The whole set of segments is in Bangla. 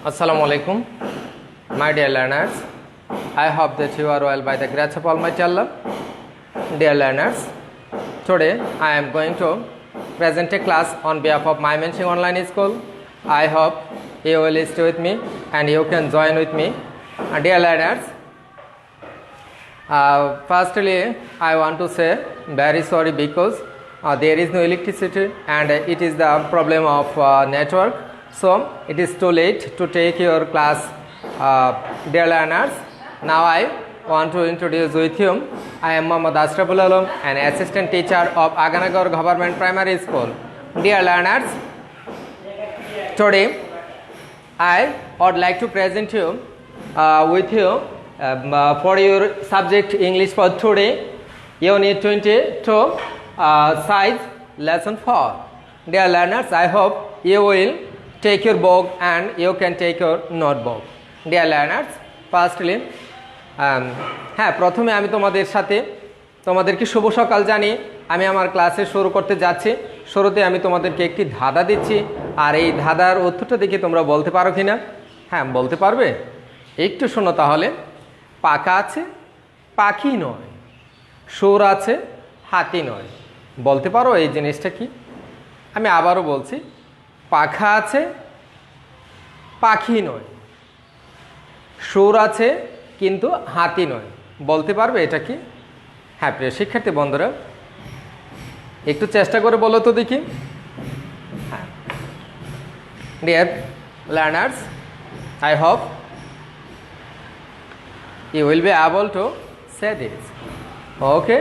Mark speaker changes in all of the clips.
Speaker 1: Assalamu alaikum, my dear learners. I hope that you are well by the grace of Almighty Allah. Dear learners, today I am going to present a class on behalf of My Mention Online School. I hope you will stay with me and you can join with me. Dear learners, firstly I want to say very sorry because there is no electricity and it is the problem of network. So it is too late to take your class, dear learners. Now I want to introduce with you. I am Muhammad Ashraful Alam, an assistant teacher of Aganagar Government Primary School. Dear learners, today I would like to present you with you for your subject English for today, Unit 22, Size Lesson 4. Dear learners, I hope you will take your book and you can take your notebook. Dear learners, firstly, প্রথমে আমি তোমাদেরকে শুভ সকাল জানিয়ে আমি আমার ক্লাসে শুরু করতে যাচ্ছি। শুরুতে আমি তোমাদেরকে একটি ধাঁধা দিচ্ছি, আর এই ধাঁধার উত্তরটা দেখে তোমরা বলতে পারো কিনা? হ্যাঁ, বলতে পারবে? একটু শোনো তাহলে। পাকা আছে, পাখি নয়, সুর আছে, হাতি নয়। বলতে পারো এই জিনিসটা কি? আমি আবারও বলছি, পাখা আছে, পাখি নয়, সুর আছে কিন্তু হাতি নয়। বলতে পারবে এটা কি? হ্যাঁ প্রিয় শিক্ষার্থী বন্ধুরা, একটু চেষ্টা করে বলো তো দেখি। হ্যাঁ, dear learners, I hope you will be able to say this. Okay,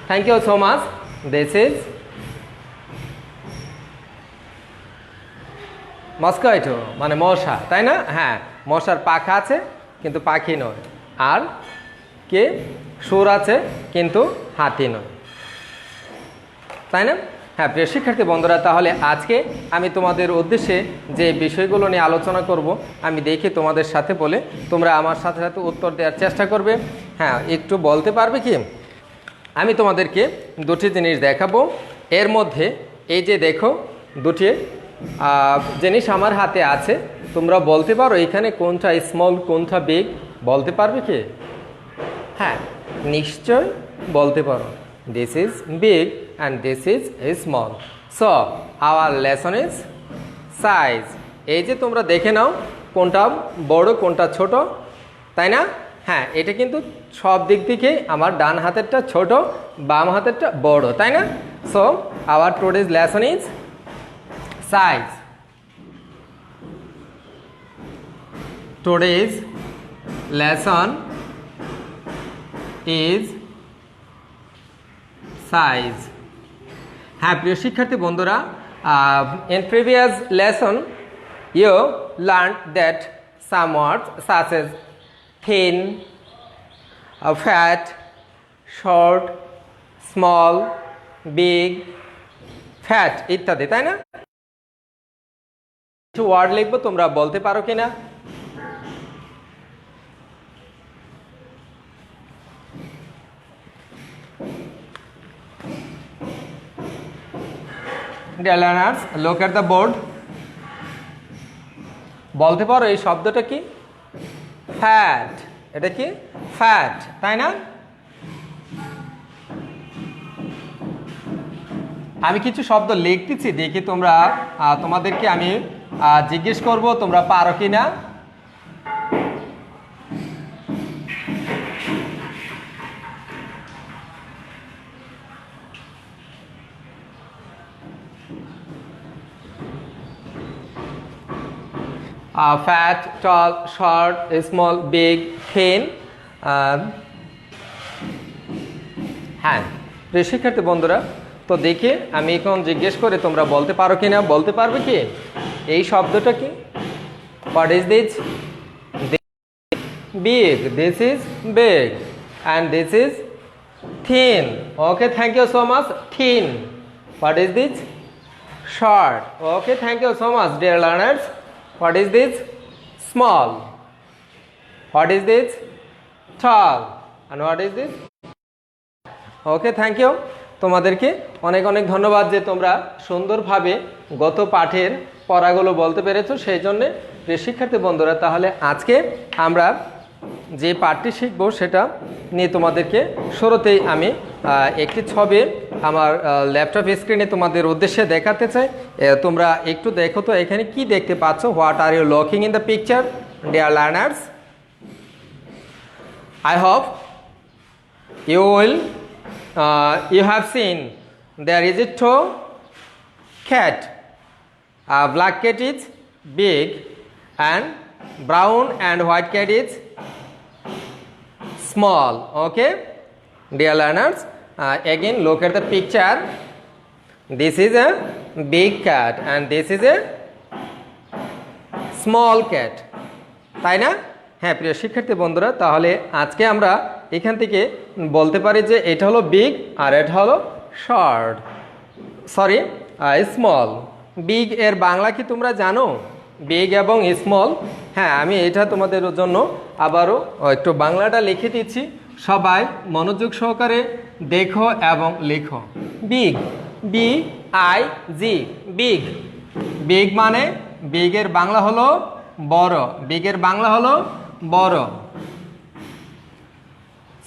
Speaker 1: thank you so much. This is mosquito, মানে মশা, তাই না? হ্যাঁ, মশার পাখা আছে কিন্তু পাখি নয়, আর কে সুর আছে কিন্তু হাতি নয়, তাই না? হ্যাঁ প্রিয় শিক্ষার্থী বন্ধুরা, তাহলে আজকে আমি তোমাদের উদ্দেশ্যে যে বিষয়গুলো নিয়ে আলোচনা করব, আমি দেখি তোমাদের সাথে বলে তোমরা আমার সাথে সাথে উত্তর দেওয়ার চেষ্টা করবে। হ্যাঁ, একটু বলতে পারবে কি? আমি তোমাদেরকে দুটি জিনিস দেখাবো। এর মধ্যে এই যে দেখো দুটি জিনিস আমার হাতে আছে, তোমরা বলতে পারো এখানে কোনটা স্মল কোনটা বিগ? বলতে পারবে কি? হ্যাঁ, নিশ্চয় বলতে পারো। This is big and this is small. So our lesson is size. এই যে তোমরা দেখে নাও কোনটা বড় কোনটা ছোট, তাই না? হ্যাঁ, এটা কিন্তু সব দিক থেকে আমার ডান হাতেরটা ছোট, বাম হাতেরটা বড়, তাই না? So our today's lesson is size. Today's lesson is size. হ্যাঁ প্রিয় শিক্ষার্থী বন্ধুরা, in previous lesson you learned that some words such as thin, fat, short, small, big, fat ইত্যাদি, তাই না? কিছু ওয়ার্ড লিখবো, তোমরা বলতে পারো কিনা? Dear learners, look at the board. বলতে পারো এই শব্দটা কি? ফ্যাট। এটা কি? ফ্যাট, তাই না? আমি কিছু শব্দ লিখতেছি, দেখি তোমরা তোমাদেরকে আমি জিজ্ঞেস করব তোমরা পারো কিনা। ফ্যাট, টল, শর্ট, স্মল, বিগ, থিন। হ্যাঁ প্রিয় শিক্ষার্থী বন্ধুরা, তো দেখে আমি এখন জিজ্ঞেস করে তোমরা বলতে পারো কিনা? বলতে পারবে কি এই শব্দটা কি? What is this? Big. This is big and this is thin. Okay, thank you so much. Thin. What is this? Short. Okay, thank you so much dear learners. What is this? Small. What is this? Tall. And what is this? Okay, thank you. তোমাদেরকে অনেক অনেক ধন্যবাদ যে তোমরা সুন্দরভাবে গত পাঠের পড়াগুলো বলতে পেরেছো, সেই জন্যে প্রিয় শিক্ষার্থী বন্ধুরা তাহলে আজকে আমরা যে পাঠটি শিখবো সেটা নিয়ে তোমাদেরকে শুরুতেই আমি একটি ছবি আমার ল্যাপটপ স্ক্রিনে তোমাদের উদ্দেশ্যে দেখাতে চাই। তোমরা একটু দেখো তো এখানে কি দেখতে পাচ্ছ। What are you looking in the picture dear learners? I hope you have seen there is a two cat. A black cat is big and brown and white cat is small. Okay, dear learners, again look at the picture. This is a big cat and this is a small cat. তাই না? হ্যাঁ প্রিয় শিক্ষার্থী বন্ধুরা, তাহলে আজকে আমরা এখান থেকে বলতে পারি যে এটা হলো বিগ আর এটা হলো স্মল। বিগ এর বাংলা কি তোমরা জানো? বিগ এবং স্মল। হ্যাঁ, আমি এটা তোমাদের জন্য আবারও একটু বাংলাটা লিখে দিচ্ছি, সবাই মনোযোগ সহকারে দেখো এবং লেখো। Big, BIG, big. বিগ মানে বিগের বাংলা হলো বড়, বিগের বাংলা হলো বড়।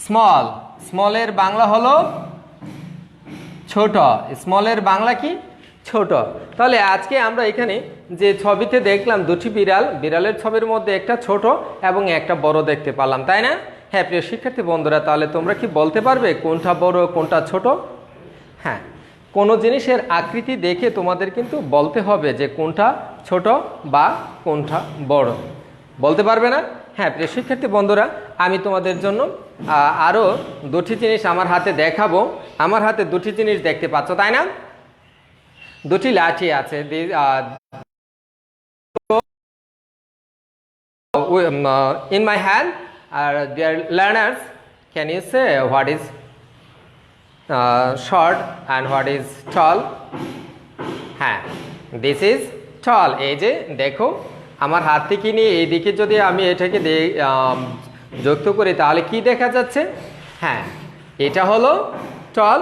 Speaker 1: স্মল, স্মলের বাংলা হলো ছোট, স্মলের বাংলা কি? ছোট। তাহলে আজকে আমরা এখানে যে ছবিতে দেখলাম দুটি বিড়াল, বিড়ালের ছবির মধ্যে একটা ছোট এবং একটা বড় দেখতে পেলাম, তাই না? হ্যাঁ প্রিয় শিক্ষার্থী বন্ধুরা, তাহলে তোমরা কি বলতে পারবে কোনটা বড় কোনটা ছোট? হ্যাঁ, কোনো জিনিসের আকৃতি দেখে তোমাদের কিন্তু বলতে হবে যে কোনটা ছোট বা কোনটা বড়। বলতে পারবে না? হ্যাঁ প্রিয় শিক্ষার্থী বন্ধুরা, আমি তোমাদের জন্য আরও দুটি জিনিস আমার হাতে দেখাবো। আমার হাতে দুটি জিনিস দেখতে পাচ্ছ, তাই না? দুটি লাঠি আছে। In my hand, dear learners, can you say what is short and what is tall? হ্যাঁ, this is tall. এই যে দেখো আমার হাত থেকে নিয়ে এইদিকে যদি আমি এটাকে যুক্ত করি তাহলে কি দেখা যাচ্ছে? হ্যাঁ, এটা হলো টল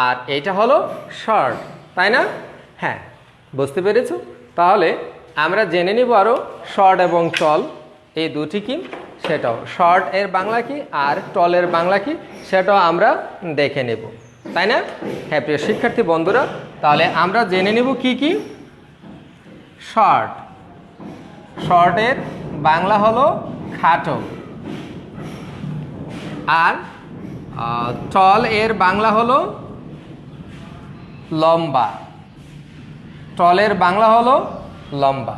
Speaker 1: আর এটা হলো শর্ট, তাই না? হ্যাঁ, বুঝতে পেরেছো? তাহলে আমরা জেনে নিব আরও শর্ট এবং টল এই দুটি কি, সেটাও শর্ট এর বাংলা কি আর টলের বাংলা কি সেটাও আমরা দেখে নেব, তাই না? হ্যাঁ প্রিয় শিক্ষার্থী বন্ধুরা, তাহলে আমরা জেনে নেব কি কি। শর্ট, শর্টের বাংলা হলো খাটো। আর টল এর বাংলা হলো লম্বা। টলের বাংলা হলো লম্বা,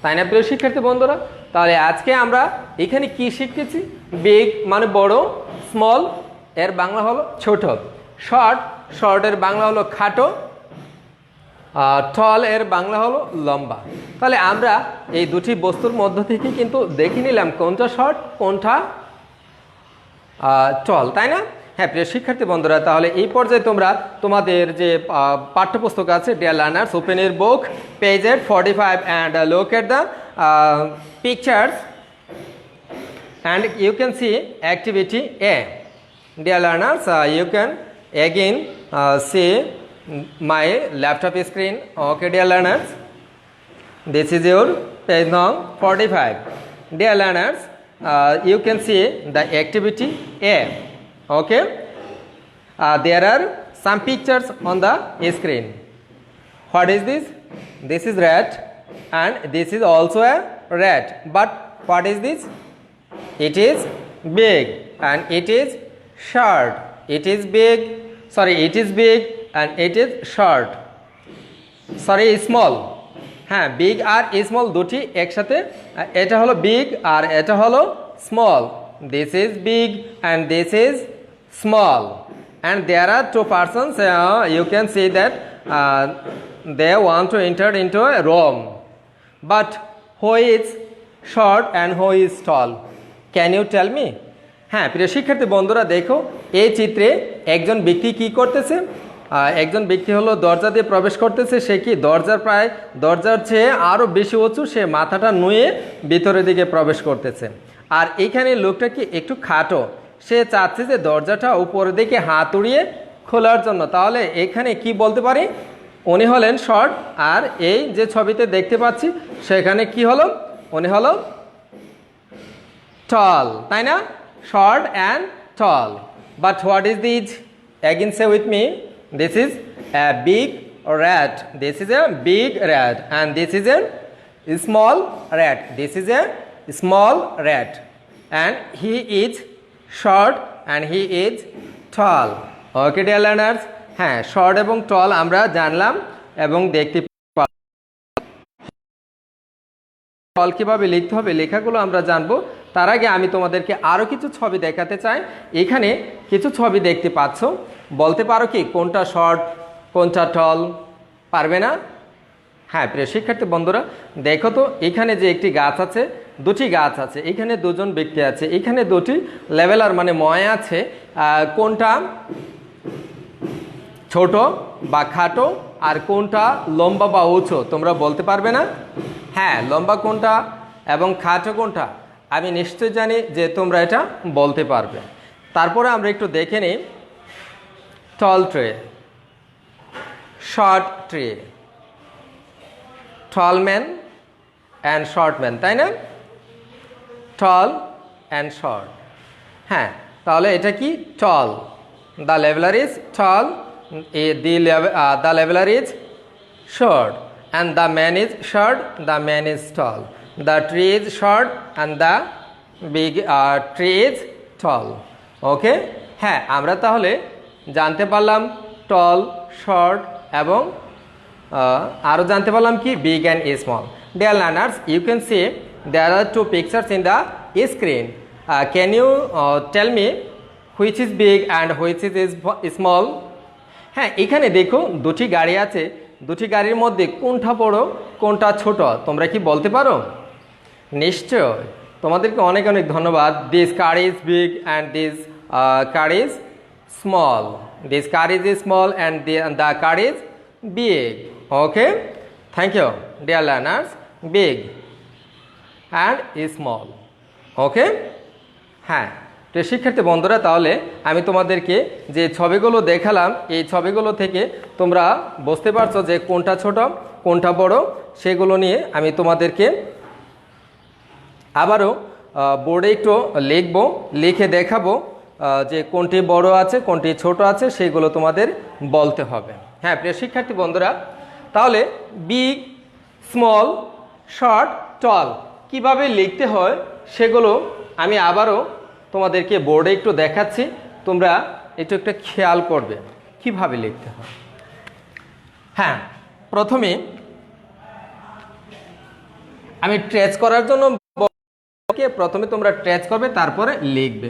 Speaker 1: তাই না প্রিয় শিক্ষার্থী বন্ধুরা? তাহলে আজকে আমরা এখানে কি শিখতেছি? বিগ মানে বড়, স্মল এর বাংলা হলো ছোট, শর্ট, শর্টের বাংলা হলো খাটো, টল এর বাংলা হলো লম্বা। তাহলে আমরা এই দুটি বস্তুর মধ্য থেকে কিন্তু দেখে নিলাম কোনটা শর্ট কোনটা টল, তাই না? হ্যাঁ প্রিয় শিক্ষার্থী বন্ধুরা, তাহলে এই পর্যায়ে তোমরা তোমাদের যে পাঠ্যপুস্তক আছে, dear learners, open your book page 45 and look at the pictures and you can see activity A. Dear learners, you can again see my laptop screen. Okay dear learners, this is your page number 45. Dear learners, you can see the activity A. Okay, there are some pictures on the screen. What is this? This is rat and this is also a rat, but what is this? It is big and it is short. It is big, it is big and it is short. Small. হ্যাঁ, বিগ আর স্মল দুটি একসাথে, এটা হলো বিগ আর এটা হলো small. This is big and this is small and there are two persons. You can see that they want to enter into a room, but who is short and who is tall? Can you tell me? হ্যাঁ প্রিয় শিক্ষার্থী বন্ধুরা, দেখো এই চিত্রে একজন ব্যক্তি কি করতেছে? একজন ব্যক্তি হলো দরজা দিয়ে প্রবেশ করতেছে। সে কি দরজার চেয়ে আরও বেশি উঁচু, সে মাথাটা নুয়ে ভিতরের দিকে প্রবেশ করতেছে। আর এইখানে লোকটা কি একটু খাটো, সে চাচ্ছে যে দরজাটা উপরের দিকে হাত উড়িয়ে খোলার জন্য। তাহলে এখানে কি বলতে পারি? উনি হলেন শর্ট, আর এই যে ছবিতে দেখতে পাচ্ছি সেখানে কি হলো, উনি হলো টল, তাই না? Short and tall. But what is this? Again say with me, this is a big rat, this is a big rat, and this is a small rat, this is a small rat, and he is short and he is tall. Okay dear learners, হ্যাঁ শর্ট এবং টল আমরা জানলাম এবং দেখতে টল কিভাবে লিখতে হবে লেখাগুলো আমরা জানবো। তার আগে আমি তোমাদেরকে আরও কিছু ছবি দেখাতে চাই। এখানে কিছু ছবি দেখতে পাচ্ছ, বলতে পারো কি কোনটা শর্ট কোনটা টল? পারবে না? হ্যাঁ প্রিয় শিক্ষার্থী বন্ধুরা, দেখো তো এখানে যে একটি গাছ আছে, দুটি গাছ আছে, এখানে দুজন ব্যক্তি আছে, এখানে দুটি লেভেলার মানে ময় আছে, কোনটা ছোট বা খাটো আর কোনটা লম্বা বা উঁচু তোমরা বলতে পারবে না? হ্যাঁ লম্বা কোনটা এবং খাটো কোনটা আমি নিশ্চয় জানি যে তোমরা এটা বলতে পারবে। তারপরে আমরা একটু দেখে নিই, tall tray, short tray, tall man and short man, তাই না? Tall and short. হ্যাঁ তাহলে এটা কি? Tall, the leveler is tall, the leveler is short, and the man is short, the man is tall, the tree is short and the big tree is tall. ওকে, হ্যাঁ আমরা তাহলে জানতে পারলাম টল, শর্ট এবং আরও জানতে পারলাম কি big and small. Dear learners, you can see there are two pictures in the screen. Can you tell me which is big and which is small? হ্যাঁ এখানে দেখো দুটি গাড়ি আছে, দুটি গাড়ির মধ্যে কোনটা বড় কোনটা ছোট তোমরা কি বলতে পারো? নিশ্চয়, তোমাদেরকে অনেক অনেক ধন্যবাদ। This car is big and this car is small, this car is small and the car is big. Okay, thank you dear learners. Big and small. Okay, হ্যাঁ তো শিক্ষার্থী বন্ধুরা, তাহলে আমি তোমাদেরকে যে ছবিগুলো দেখালাম এই ছবিগুলো থেকে তোমরা বুঝতে পারছো যে কোনটা ছোট কোনটা বড়, সেগুলো নিয়ে আমি তোমাদেরকে আবারও বোর্ডে একটু লিখবো, লিখে দেখাবো যে কোনটি বড় আছে কোনটি ছোট আছে সেগুলো তোমাদের বলতে হবে। হ্যাঁ প্রিয় শিক্ষার্থী বন্ধুরা, তাহলে বিগ, স্মল, শর্ট, টল কিভাবে লিখতে হয় সেগুলো আমি আবারও তোমাদেরকে বোর্ডে একটু দেখাচ্ছি, তোমরা একটু একটু খেয়াল করবে কিভাবে লিখতে হয়। হ্যাঁ প্রথমে আমি ট্রেস করার জন্য প্রথমে তোমরা ট্রেস করবে তারপরে লিখবে।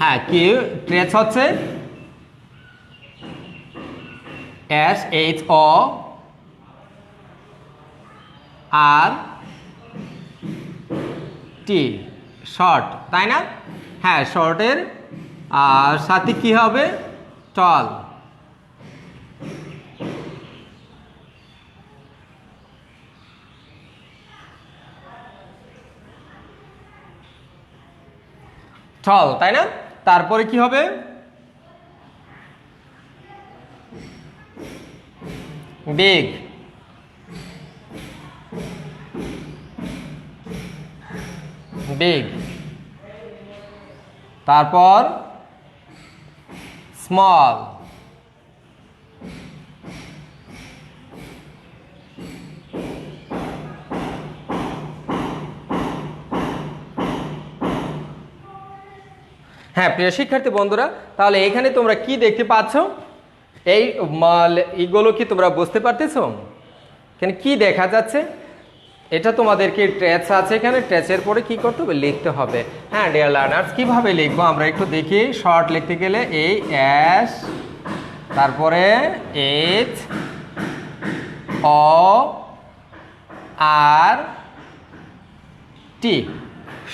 Speaker 1: হ্যাঁ কি ট্রেস হচ্ছে SHORT, শর্ট, তাই না? হ্যাঁ শর্টের সাথে কি হবে? টল। টল, তাই না? তারপরে কি হবে? বিগ। বিগ, তারপর স্মল, হ্যাঁ প্রিয় শিক্ষার্থী বন্ধুরা, তাহলে এখানে তোমরা কি দেখতে পাচ্ছ? এইগুলো কি তোমরা বুঝতে পারতেছ? এখানে কি দেখা যাচ্ছে? এটা তোমাদেরকে ট্রেস আছে, এখানে ট্রেসের পরে কি করতে হবে? লিখতে হবে। হ্যাঁ ডিয়ার লার্নার্স, কিভাবে লিখবো আমরা একটু দেখি। শর্ট লিখতে গেলে এই এস, তারপরে এইচ ও আর টি,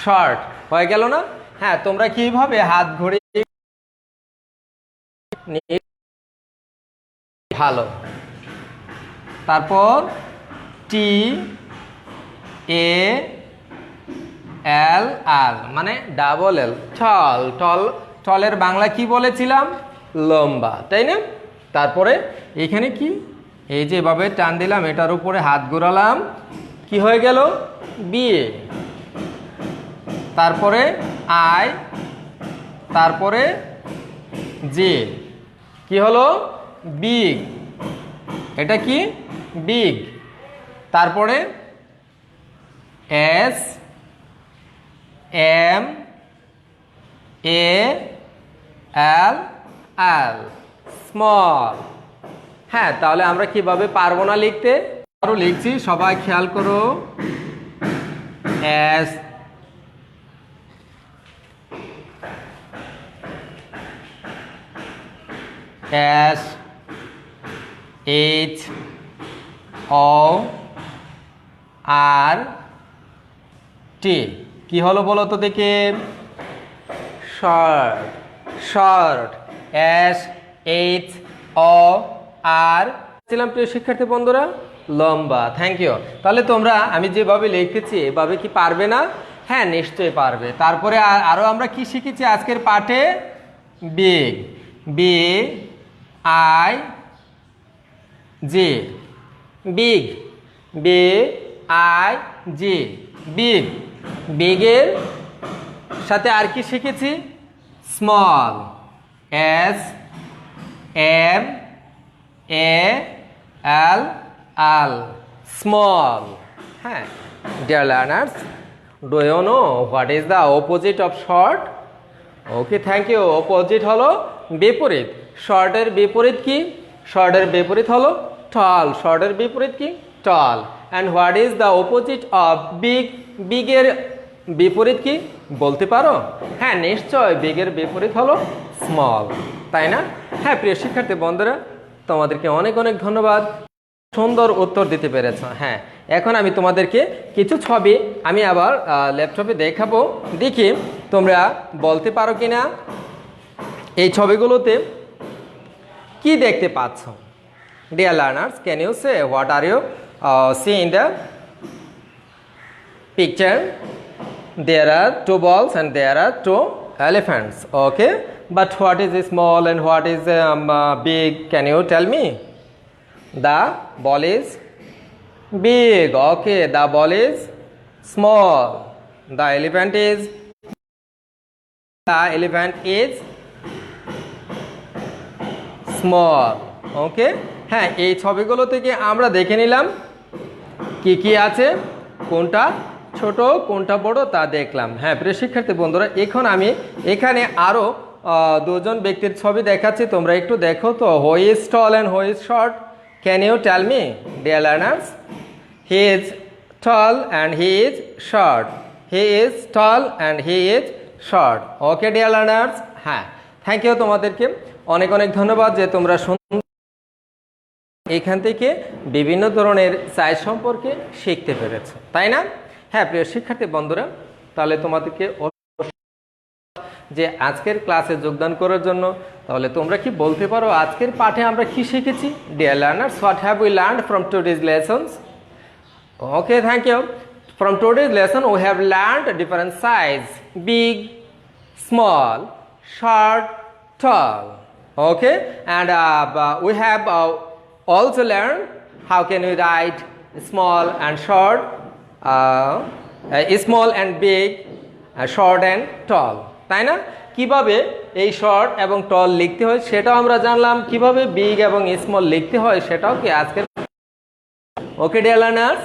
Speaker 1: শর্ট হয়ে গেল না? হ্যাঁ তোমরা কিভাবে হাত ঘড়ি ভালো, তারপর টি এ এল আল মানে ডাবল এল, টল। টল, টলের বাংলা কি বলেছিলাম? লম্বা, তাই না? তারপরে এখানে কি, এই যে এভাবে টান দিলাম, এটার উপরে হাত ঘোরালাম, কি হয়ে গেল? বিয়ে। তারপরে আই, তারপরে জে, কি হলো? বিগ। এটা কি? বিগ। তারপরে S M A L L, small. হ্যাঁ, তাহলে আমরা কিভাবে পারবো না লিখতে? আরো লিখছি, সবাই খেয়াল করো। S S H O R T, কি হলো বলো তো দেখে? Short. Short, S H O R ছিলাম প্রিয় শিক্ষার্থী বন্ধুরা, লম্বা। Thank you. তাহলে তোমরা আমি যেভাবে লিখেছি এভাবে কি পারবে না? হ্যাঁ, নিশ্চয়ই পারবে। তারপরে আরো আমরা কি শিখেছি আজকের পাঠে? Big, B I G, big, B I G, big. বিগের সাথে আর কি শিখেছি? Small, S M A L L, small. হ্যাঁ, dear learners, do you know what is the opposite of short? Okay, thank you. Opposite হলো বিপরীত। শর্টের বিপরীত কি? শর্টের বিপরীত হলো টল। শর্টের বিপরীত কি? Tall. And what is the opposite of big? বিগের বিপরীত কি বলতে পারো? হ্যাঁ, নিশ্চয়, বিগের বিপরীত হলো স্মল, তাই না? হ্যাঁ, প্রিয় শিক্ষার্থী বন্ধুরা, তোমাদেরকে অনেক অনেক ধন্যবাদ, সুন্দর উত্তর দিতে পেরেছ। হ্যাঁ, এখন আমি তোমাদেরকে কিছু ছবি আমি আবার ল্যাপটপে দেখাবো, দেখি তোমরা বলতে পারো কিনা এই ছবিগুলোতে কি দেখতে পাচ্ছ। Dear learners, can you say what are you see in the picture? There are two balls and there are two elephants. Okay, but what is small and what is big? Can you tell me? The ball is big. Okay, the ball is small. The elephant is small. Okay, হ্যাঁ, এই ছবিগুলো থেকে আমরা দেখে নিলাম কি কি আছে, কোনটা ছোট কোনটা বড় তা দেখলাম। হ্যাঁ, প্রিয় শিক্ষার্থী বন্ধুরা, এখন আমি এখানে আরো দুজন ব্যক্তির ছবি দেখাচ্ছি, তোমরা একটু দেখো তো। Who is tall and who is short? Can you tell me, dear learners? He is tall and he is short. He is tall and he is short. Okay dear learners, হ্যাঁ, থ্যাংক ইউ। তোমাদেরকে অনেক অনেক ধন্যবাদ যে তোমরা এখান থেকে বিভিন্ন ধরনের সাইজ সম্পর্কে শিখতে পেরেছো, তাই না? হ্যাঁ, প্রিয় শিক্ষার্থী বন্ধুরা, তাহলে তোমাদেরকে যে আজকের ক্লাসে যোগদান করার জন্য। তাহলে তোমরা কি বলতে পারো আজকের পাঠে আমরা কি শিখেছি? Dear learners, what have we learned from today's lessons? Okay, thank you. From today's lesson we have learned different size: big, small, short, tall. Okay, and we have also learned how can we write small and short, small and big, short and tall, তাই না? কিভাবে এই শর্ট এবং টল লিখতে হয় সেটাও আমরা জানলাম, কিভাবে বিগ এবং স্মল লিখতে হয় সেটাও কি আজকে। Okay dear learners,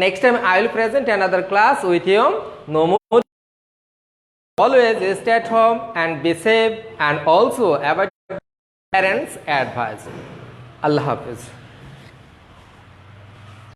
Speaker 1: next time I will present another class with you. No more. Always stay at home and be safe, and also avoid parents' advice. Allah Hafiz.